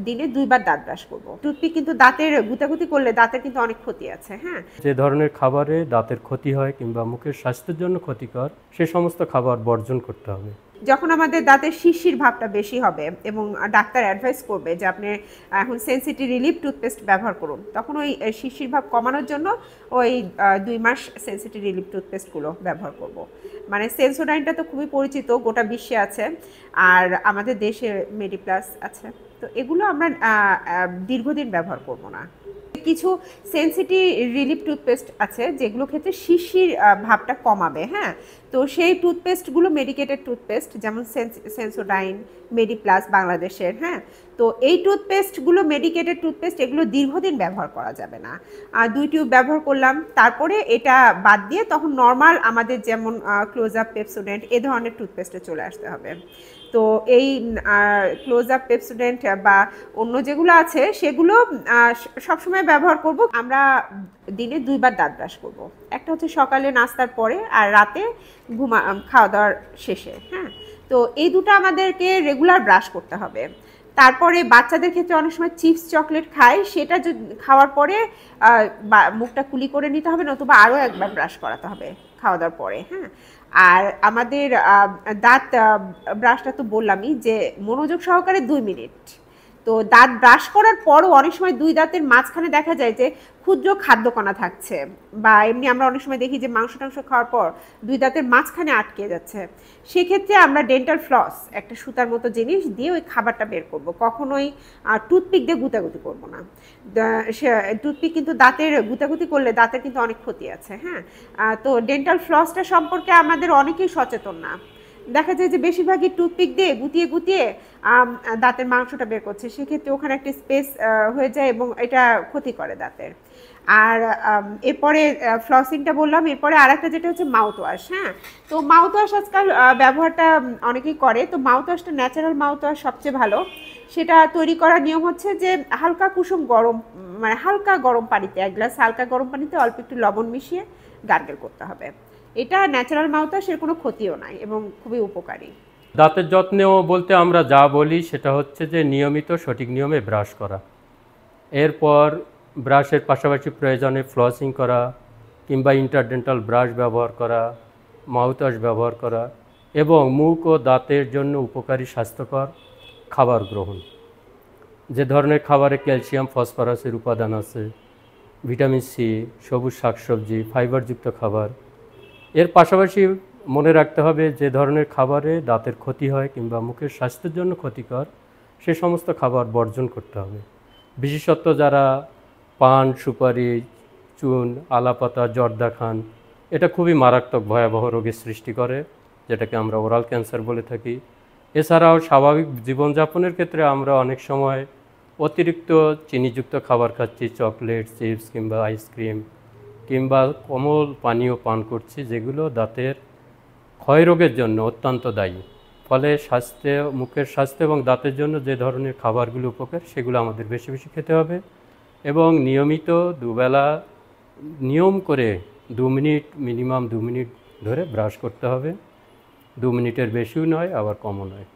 দিনে 2 বার দাঁত ব্রাশ করব। টুথপিক কিন্তু দাঁতের গুতাগুতি করলে দাঁতের কিন্তু অনেক ক্ষতি আছে। হ্যাঁ, যে ধরনের খাবারে দাঁতের ক্ষতি হয় কিংবা মুখের স্বাস্থ্যের জন্য ক্ষতিকর সে সমস্ত খাবার বর্জন করতে হবে। যখন আমাদের দাঁতের শিরশির ভাবটা বেশি হবে এবং ডাক্তার অ্যাডভাইস করবে যে আপনি এখন সেন্সিটিভ রিলিফ টুথপেস্ট ব্যবহার করুন, তখন ওই শিরশির ভাব কমানোর জন্য ওই 2 মাস সেন্সিটিভ রিলিফ টুথপেস্টগুলো ব্যবহার করব। মানে সেন্সোডাইনটা তো খুবই পরিচিত, গোটা বিশ্বে আছে, আর আমাদের দেশে মেডিপ্লাস আছে। তো এগুলো আমরা দীর্ঘদিন ব্যবহার করব না। কিছু সেন্সিটিভ রিলিফ টুথপেস্ট আছে যেগুলো ক্ষেত্রে শিশির ভাবটা কমাবে। হ্যাঁ, তো সেই টুথপেস্টগুলো মেডিকেটেড টুথপেস্ট, যেমন সেন্সোডাইন, মেডিপ্লাস বাংলাদেশের। হ্যাঁ, তো এই টুথপেস্টগুলো মেডিকেটেড টুথপেস্ট, এগুলো দীর্ঘদিন ব্যবহার করা যাবে না। 2 টিউব ব্যবহার করলাম, তারপরে এটা বাদ দিয়ে তখন নর্মাল আমাদের যেমন ক্লোজ আপ, পেপসোডেন্ট এ ধরনের টুথপেস্টে চলে আসতে হবে। তো এই ক্লোজ আপ, পেপসোডেন্ট বা অন্য যেগুলো আছে সেগুলো সবসময় ব্যবহার করব। আমরা দিনে 2 বার দাঁত ব্রাশ করব। একটা হচ্ছে সকালে নাস্তার পরে, আর রাতে খাওয়া দাওয়ার শেষে। হ্যাঁ, তো এই দুটো আমাদেরকে রেগুলার ব্রাশ করতে হবে। তারপরে বাচ্চাদের ক্ষেত্রে অনেক সময় চিপস চকলেট খায়, সেটা খাওয়ার পরে মুখটা কুলি করে নিতে হবে, নতুবা আরও একবার ব্রাশ করাতে হবে খাওয়া দাওয়ার পরে। হ্যাঁ, আর আমাদের দাঁত ব্রাশটা তো বললামই যে মনোযোগ সহকারে 2 মিনিট। তো দাঁত ব্রাশ করার পরও অনেক সময় 2 দাঁতের মাঝখানে দেখা যায় যে ক্ষুদ্র খাদ্যকণা থাকছে, বা এমনি আমরা অনেক সময় দেখি যে মাংস টাংস খাওয়ার পর 2 দাঁতের মাঝখানে আটকে যাচ্ছে। সেক্ষেত্রে আমরা ডেন্টাল ফ্লস, একটা সুতার মতো জিনিস দিয়ে ওই খাবারটা বের করব, কখনোই টুথপিক দিয়ে গুতাগুতি করব না। টুথপিক কিন্তু দাঁতের গুতাগুতি করলে দাঁতের কিন্তু অনেক ক্ষতি আছে। হ্যাঁ, তো ডেন্টাল ফ্লসটা সম্পর্কে আমাদের অনেকেই সচেতন না। দেখা যায় যে বেশিরভাগই টুথপিক দিয়ে গুতিয়ে গুতিয়ে দাঁতের মাংসটা বের করছে, সেক্ষেত্রে ওখানে একটা স্পেস হয়ে যায় এবং এটা ক্ষতি করে দাঁতের। আর এরপরে ফ্লসিংটা বললাম, এরপরে আর একটা যেটা হচ্ছে মাউথ ওয়াশ। হ্যাঁ, তো মাউথ ওয়াশ আজকাল ব্যবহারটা অনেকেই করে। তো মাউথ ওয়াশটা ন্যাচারাল মাউথ ওয়াশ সবচেয়ে ভালো। সেটা তৈরি করার নিয়ম হচ্ছে যে হালকা কুসুম গরম, মানে হালকা গরম পানিতে, 1 গ্লাস হালকা গরম পানিতে অল্প একটু লবণ মিশিয়ে গার্গেল করতে হবে। এটা ন্যাচারাল মাউথ ওয়াশ, এর কোনো ক্ষতিও নাই এবং খুবই উপকারী। দাঁতের যত্নেও বলতে আমরা যা বলি সেটা হচ্ছে যে নিয়মিত সঠিক নিয়মে ব্রাশ করা, এরপর ব্রাশের পাশাপাশি প্রয়োজনে ফ্লসিং করা কিংবা ইন্টারডেন্টাল ব্রাশ ব্যবহার করা, মাউথওয়াশ ব্যবহার করা এবং মুখ ও দাঁতের জন্য উপকারী স্বাস্থ্যকর খাবার গ্রহণ। যে ধরনের খাবারে ক্যালসিয়াম, ফসফরাসের উপাদান আছে, ভিটামিন সি, সবুজ শাকসবজি, ফাইবারযুক্ত খাবার। এর পাশাপাশি মনে রাখতে হবে যে ধরনের খাবারে দাঁতের ক্ষতি হয় কিংবা মুখের স্বাস্থ্যের জন্য ক্ষতিকর সে সমস্ত খাবার বর্জন করতে হবে। বিশেষত যারা পান, সুপারি, চুন, আলাপাতা, জর্দা খান, এটা খুবই মারাত্মক ভয়াবহ রোগের সৃষ্টি করে, যেটাকে আমরা ওরাল ক্যান্সার বলে থাকি। এছাড়াও স্বাভাবিক জীবনযাপনের ক্ষেত্রে আমরা অনেক সময় অতিরিক্ত চিনিযুক্ত খাবার খাচ্ছি, চকলেট, চিপস কিংবা আইসক্রিম কিংবা কোমল পানীয় পান করছি, যেগুলো দাঁতের ক্ষয়রোগের জন্য অত্যন্ত দায়ী। ফলে মুখের স্বাস্থ্য এবং দাঁতের জন্য যে ধরনের খাবারগুলো উপকার সেগুলো আমাদের বেশি বেশি খেতে হবে এবং নিয়মিত দুবেলা নিয়ম করে 2 মিনিট, মিনিমাম 2 মিনিট ধরে ব্রাশ করতে হবে। 2 মিনিটের বেশিও নয়, আবার কমও নয়।